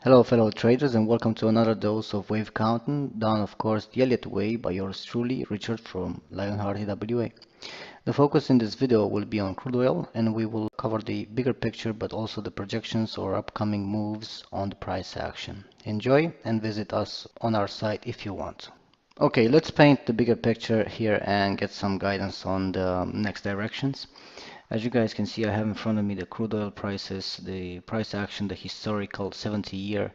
Hello fellow traders and welcome to another dose of wave counting, done of course the Elliott way by yours truly, Richard from Lionheart AWA. The focus in this video will be on crude oil and we will cover the bigger picture but also the projections or upcoming moves on the price action. Enjoy and visit us on our site if you want. Okay, let's paint the bigger picture here and get some guidance on the next directions. As you guys can see, I have in front of me the crude oil prices, the price action, the historical 70-year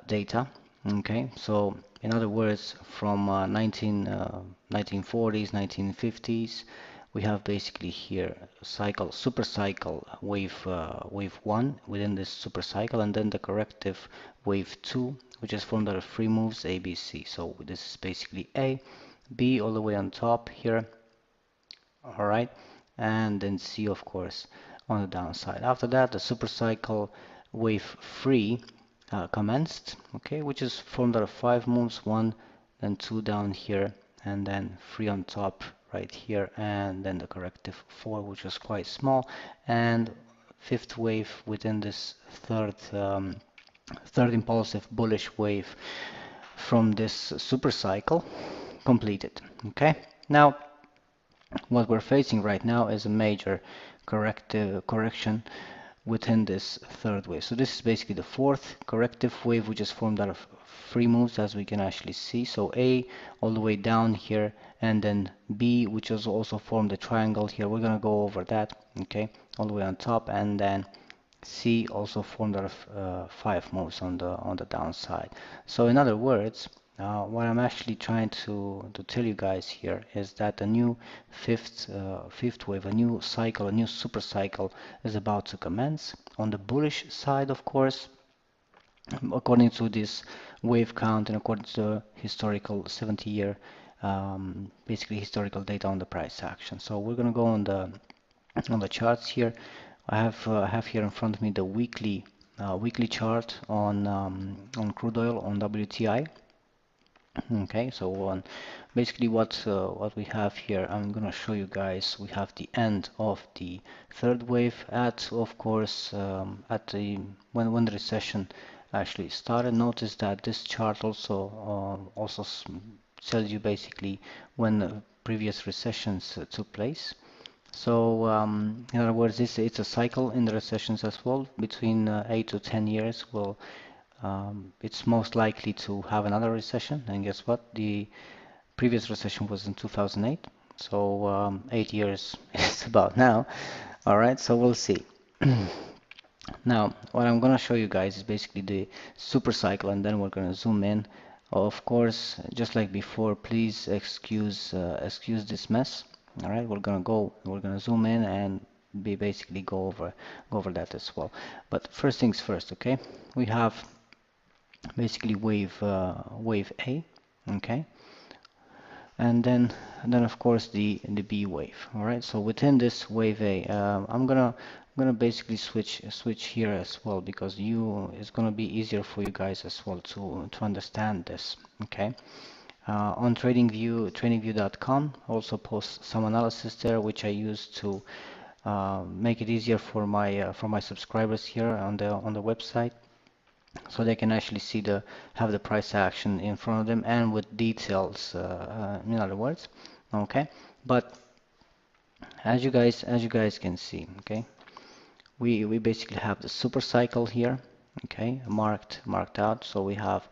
data. Okay, so in other words, from 1940s, 1950s, we have basically here cycle, super cycle, wave 1 within this super cycle, and then the corrective wave 2, which is formed out of three moves A, B, C. So this is basically A, B all the way on top here. All right, and then C of course on the downside. After that, the super cycle wave 3 commenced, okay, which is formed out of five moves, one and two down here, and then three on top right here, and then the corrective 4, which was quite small, and fifth wave within this third impulsive bullish wave from this super cycle completed. Okay, now what we're facing right now is a major correction within this third wave. So this is basically the fourth corrective wave, which is formed out of three moves, as we can actually see. So A all the way down here, and then B, which is also formed a triangle here. We're gonna go over that, okay, all the way on top, and then C also formed out of five moves on the downside. So in other words, what I'm actually trying to tell you guys here is that a new fifth wave, a new cycle, a new super cycle is about to commence. On the bullish side, of course, according to this wave count and according to the historical 70-year, basically historical data on the price action. So we're gonna go on the charts here. I have here in front of me the weekly chart on crude oil on WTI. Okay, so on basically what we have here, I'm gonna show you guys. We have the end of the third wave at, of course, at the when the recession actually started. Notice that this chart also tells you basically when the previous recessions took place. So, in other words, it's a cycle in the recessions as well. Between 8 to 10 years, it's most likely to have another recession. And guess what? The previous recession was in 2008. So, 8 years is about now. All right, so we'll see. Now, what I'm gonna show you guys is basically the super cycle, and then we're gonna zoom in. Of course, just like before, please excuse this mess. All right, we're gonna zoom in and basically go over that as well. But first things first, okay? We have basically wave A, okay? And then of course the B wave. All right, so within this wave A, I'm gonna basically switch here as well, because it's gonna be easier for you guys as well to understand this. Okay, on tradingview.com also post some analysis there, which I use to make it easier for my subscribers here on the website, so they can actually have the price action in front of them and with details, in other words. Okay, but as you guys can see, okay, we basically have the super cycle here, okay, marked out. So we have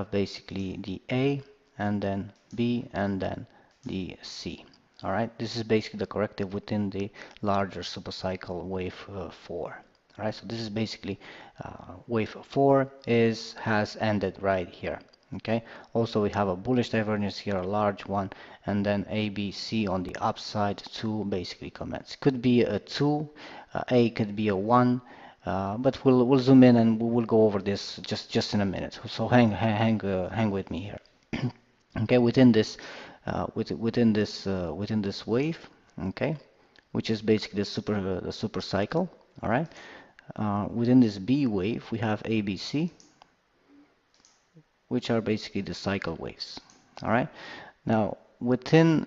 basically the A, and then B, and then the C. All right, this is basically the corrective within the larger super cycle wave 4. All right, so this is basically wave 4 has ended right here. Okay, also we have a bullish divergence here, a large one, and then A, B, C on the upside, 2 basically comments. Could be a 2, A could be a 1, but we'll zoom in and we'll go over this just in a minute. So hang with me here. Okay, within this wave, okay, which is basically the super cycle. All right, within this B wave we have A, B, C, which are basically the cycle waves. All right, now within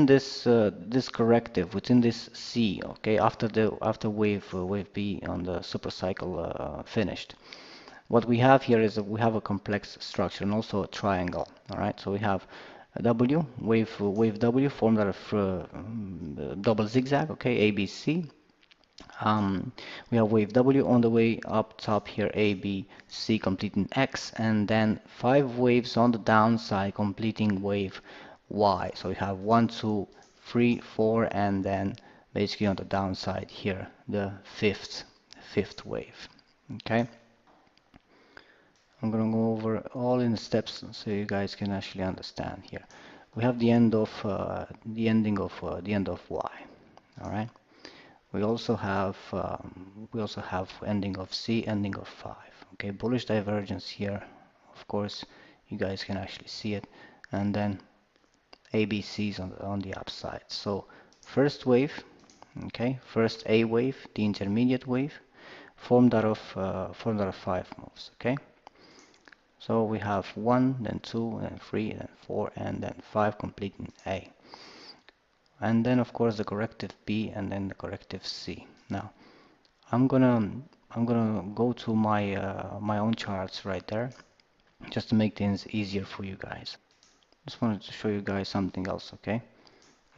this corrective, within this C, okay, after wave B on the super cycle finished, what we have here is we have a complex structure and also a triangle. All right, so we have a W, wave W formed out of double zigzag, okay, ABC. We have wave W on the way up top here, A, B, C completing X, and then 5 waves on the downside completing wave Y. So we have 1, 2, 3, 4, and then basically on the downside here, the fifth wave. Okay. I'm gonna go over all in the steps so you guys can actually understand here. We have the end of the ending of the end of Y. All right. We also have ending of C, ending of 5. Okay, bullish divergence here. Of course, you guys can actually see it, and then ABCs on the upside. So first wave, okay, first A wave, the intermediate wave, formed out of 5 moves. Okay, so we have 1, then 2, then 3, then 4, and then 5 completing A. And then of course the corrective B and then the corrective C. Now I'm gonna go to my my own charts right there just to make things easier for you guys. Just wanted to show you guys something else, okay?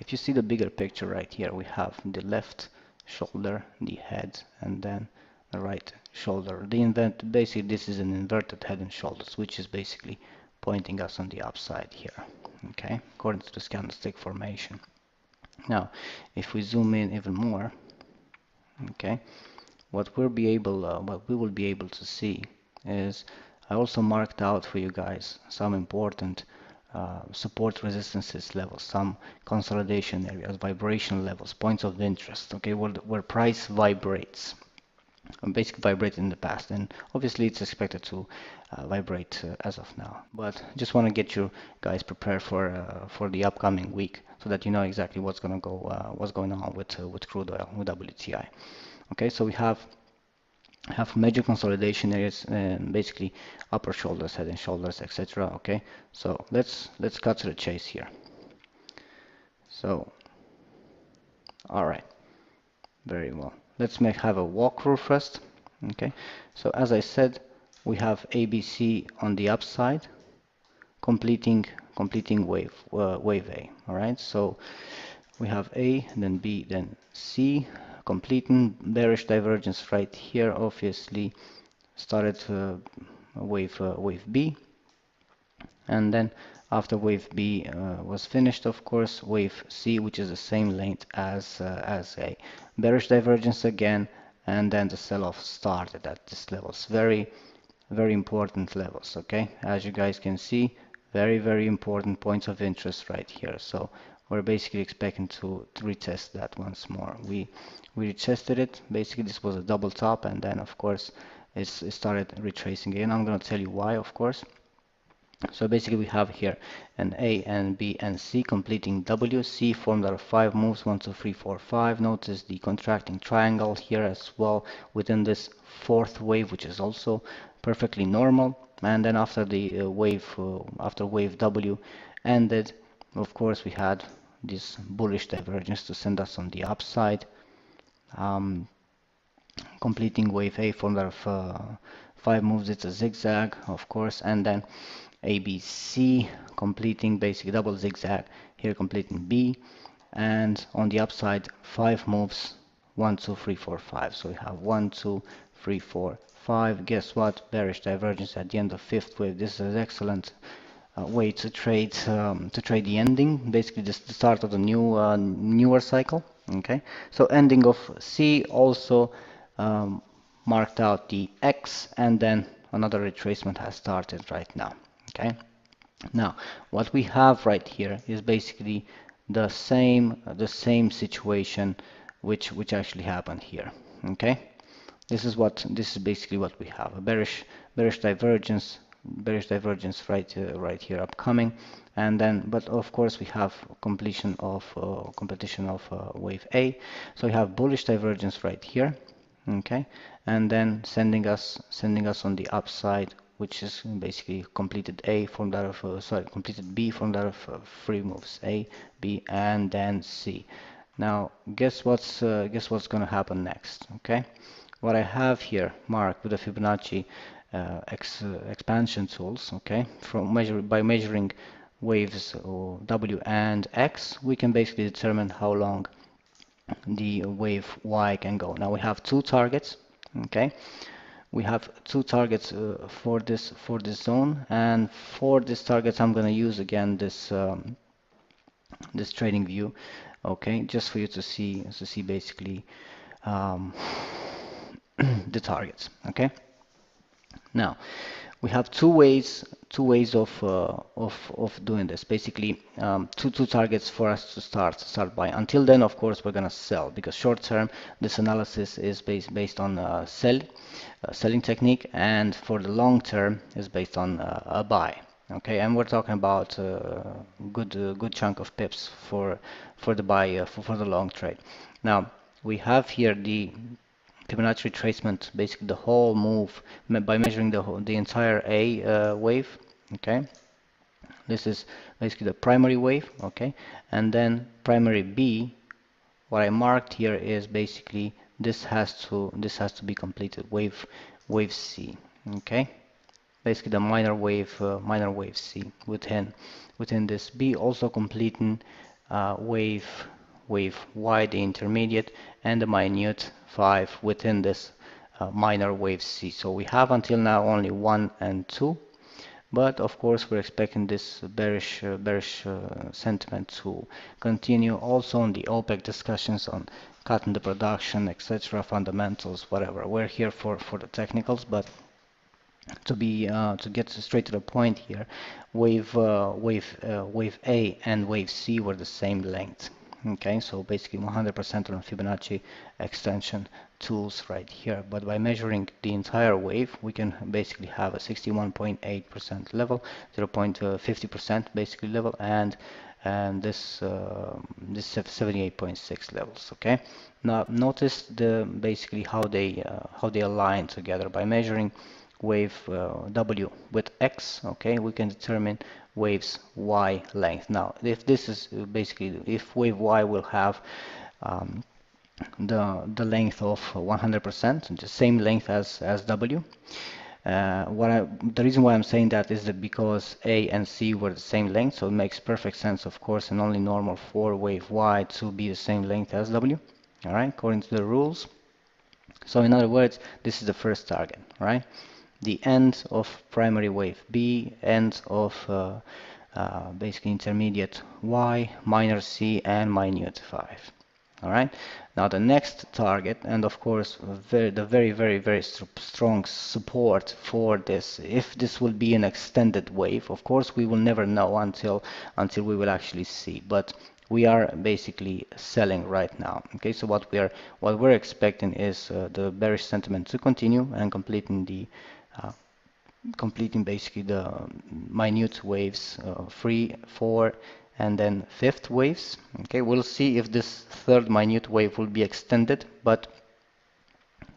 If you see the bigger picture right here, we have the left shoulder, the head, and then the right shoulder. Basically this is an inverted head and shoulders, which is basically pointing us on the upside here, okay? According to this candlestick formation. Now, if we zoom in even more, okay, what we will be able to see is I also marked out for you guys some important support resistances levels, some consolidation areas, vibration levels, points of interest, okay, where price vibrates. Basically vibrated in the past, and obviously it's expected to vibrate as of now. But just want to get you guys prepared for the upcoming week, so that you know exactly what's going on with crude oil, with WTI. Okay, so we have major consolidation areas and basically upper shoulders, head and shoulders, etc. Okay, so let's cut to the chase here. So, all right. Very well. Let's have a walkthrough first. Okay. So as I said, we have ABC on the upside, completing wave A. All right. So we have A, then B, then C, completing bearish divergence right here. Obviously, started wave B, and then after wave B was finished, of course, wave C, which is the same length as A. Bearish divergence again, and then the sell-off started at this levels. Very, very important levels, okay? As you guys can see, very, very important points of interest right here. So we're basically expecting to retest that once more. We retested it. Basically, this was a double top, and then, of course, it started retracing again. I'm going to tell you why, of course. So basically we have here an A and B and C completing W. C formed out of 5 moves, 1, 2, 3, 4, 5. Notice the contracting triangle here as well within this fourth wave, which is also perfectly normal. And then after the after wave W ended, of course we had this bullish divergence to send us on the upside. Completing wave A formed out of 5 moves. It's a zigzag, of course, and then ABC completing basically double zigzag here, completing B, and on the upside 5 moves, 1, 2, 3, 4, 5. So we have 1, 2, 3, 4, 5. Guess what? Bearish divergence at the end of fifth wave. This is an excellent way to trade the ending, basically the start of the newer cycle. Okay, so ending of C also marked out the X, and then another retracement has started right now. Okay, now what we have right here is basically the same situation which actually happened here. Okay, this is basically what we have, a bearish divergence right here upcoming, and then but of course we have completion of wave A. So we have bullish divergence right here, okay, and then sending us on the upside, which is basically completed A formed out of completed B formed out of 3 moves, A, B, and then C. Now guess what's gonna happen next. Okay, what I have here marked with the Fibonacci expansion tools, okay, by measuring waves W and X, we can basically determine how long the wave Y can go. Now we have two targets, okay. We have two targets for this zone, and for this target I'm going to use again this trading view, okay, just for you to see basically um, the targets, okay. Now we have two ways of doing this. Basically, two targets for us to start by. Until then, of course, we're gonna sell, because short term this analysis is based on selling technique, and for the long term is based on a buy. Okay, and we're talking about good chunk of pips for the buy for the long trade. Now we have here the Fibonacci retracement, basically the whole move by measuring the entire A wave. Okay, this is basically the primary wave. Okay, and then primary B. What I marked here is basically this has to be completed. Wave C. Okay, basically the minor wave C within this B, also completing wave Y, the intermediate, and the minute 5 within this minor wave C. So we have until now only 1 and 2, but of course we're expecting this bearish sentiment to continue also on the OPEC discussions on cutting the production, etc., fundamentals, whatever. We're here for the technicals, but to get straight to the point here, wave A and wave C were the same length. Okay, so basically 100% on Fibonacci extension tools right here. But by measuring the entire wave, we can basically have a 61.8% level, 0.50% basically level, and this 78.6 levels. Okay, now notice basically how they align together. By measuring wave W with X, okay, we can determine waves Y length. Now if this is basically, if wave Y will have the length of 100%, the same length as W. The reason why I'm saying that is that because A and C were the same length, so it makes perfect sense, of course, and only normal for wave Y to be the same length as W. All right, according to the rules. So in other words, this is the first target, right? The end of primary wave B, end of basically intermediate Y, minor C, and minute 5. All right. Now the next target, and of course the very strong support for this, if this will be an extended wave, of course we will never know until we will actually see. But we are basically selling right now. Okay, so what we're expecting is the bearish sentiment to continue and completing basically the minute waves, 3, 4, and then fifth waves. Okay, we'll see if this third minute wave will be extended, but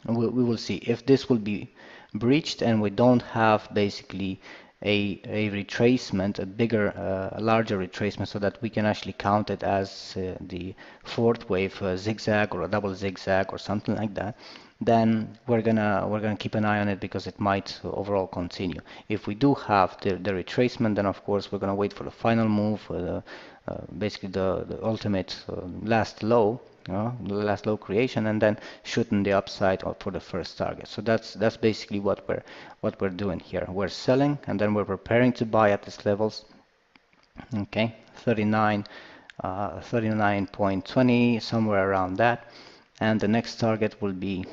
we will see if this will be breached and we don't have basically a retracement, a larger retracement, so that we can actually count it as the fourth wave zigzag or a double zigzag or something like that. Then we're gonna keep an eye on it, because it might overall continue. If we do have the retracement, then of course we're gonna wait for the final move, basically the ultimate last low, the last low creation, and then shooting the upside for the first target. So that's basically what we're doing here. We're selling, and then we're preparing to buy at these levels. Okay, 39.20, somewhere around that, and the next target will be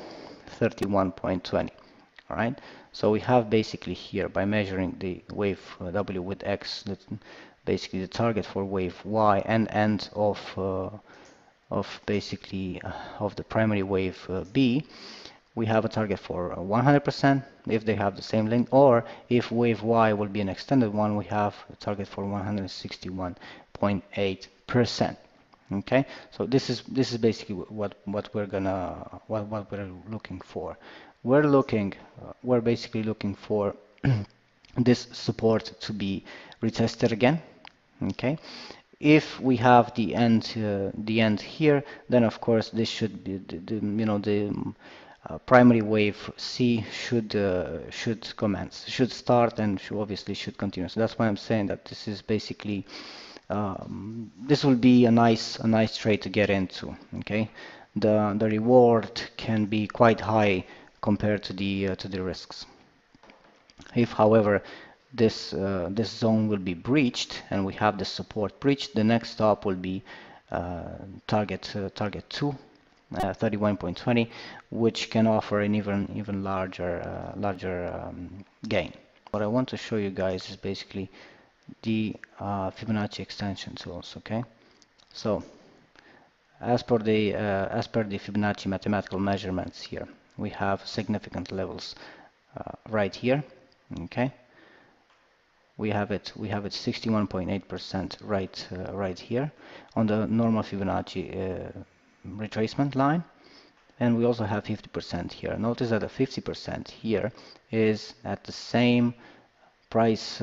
31.20. All right, so we have basically here, by measuring the wave W with X, that's basically the target for wave Y and end of basically of the primary wave B. We have a target for 100% if they have the same length, or if wave Y will be an extended one, we have a target for 161.8%. Okay, so this is basically what we're looking for. We're basically looking for this support to be retested again. Okay, if we have the end here, then of course this should be primary wave C should start, and obviously should continue. So that's why I'm saying that this is basically this will be a nice trade to get into. Okay, the reward can be quite high compared to the risks. If, however, this zone will be breached and we have the support breached, the next stop will be target 2, 31.20, which can offer an even larger gain. What I want to show you guys is basically the Fibonacci extension tools. Okay, so as per the Fibonacci mathematical measurements here, we have significant levels right here. Okay, we have it 61.8% right here on the normal Fibonacci retracement line, and we also have 50% here. Notice that the 50% here is at the same price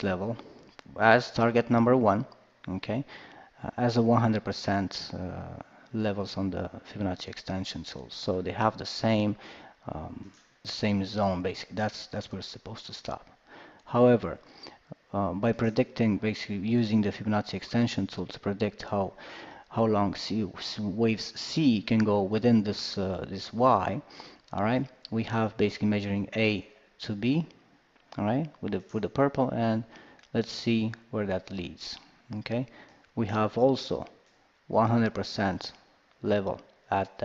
level as target number 1. Okay, as a 100% levels on the Fibonacci extension tools. So they have the same zone basically. That's where it's supposed to stop. However, by predicting, basically using the Fibonacci extension tool to predict how long waves C can go within this this Y, all right, we have basically measuring A to B, all right, with the purple, and let's see where that leads. Okay, we have also 100% level at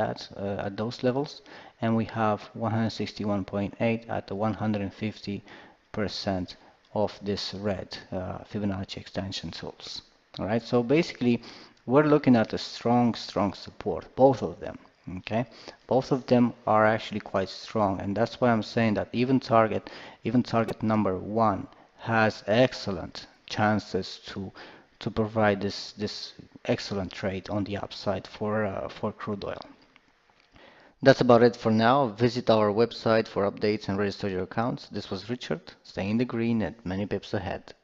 those levels, and we have 161.8 at the 150% of this red Fibonacci extension tools. All right, so basically we're looking at a strong support, both of them. Okay, both of them are actually quite strong, and that's why I'm saying that even target number 1 has excellent chances to provide this excellent trade on the upside for crude oil. That's about it for now. Visit our website for updates and register your accounts. This was Richard. Stay in the green and many pips ahead.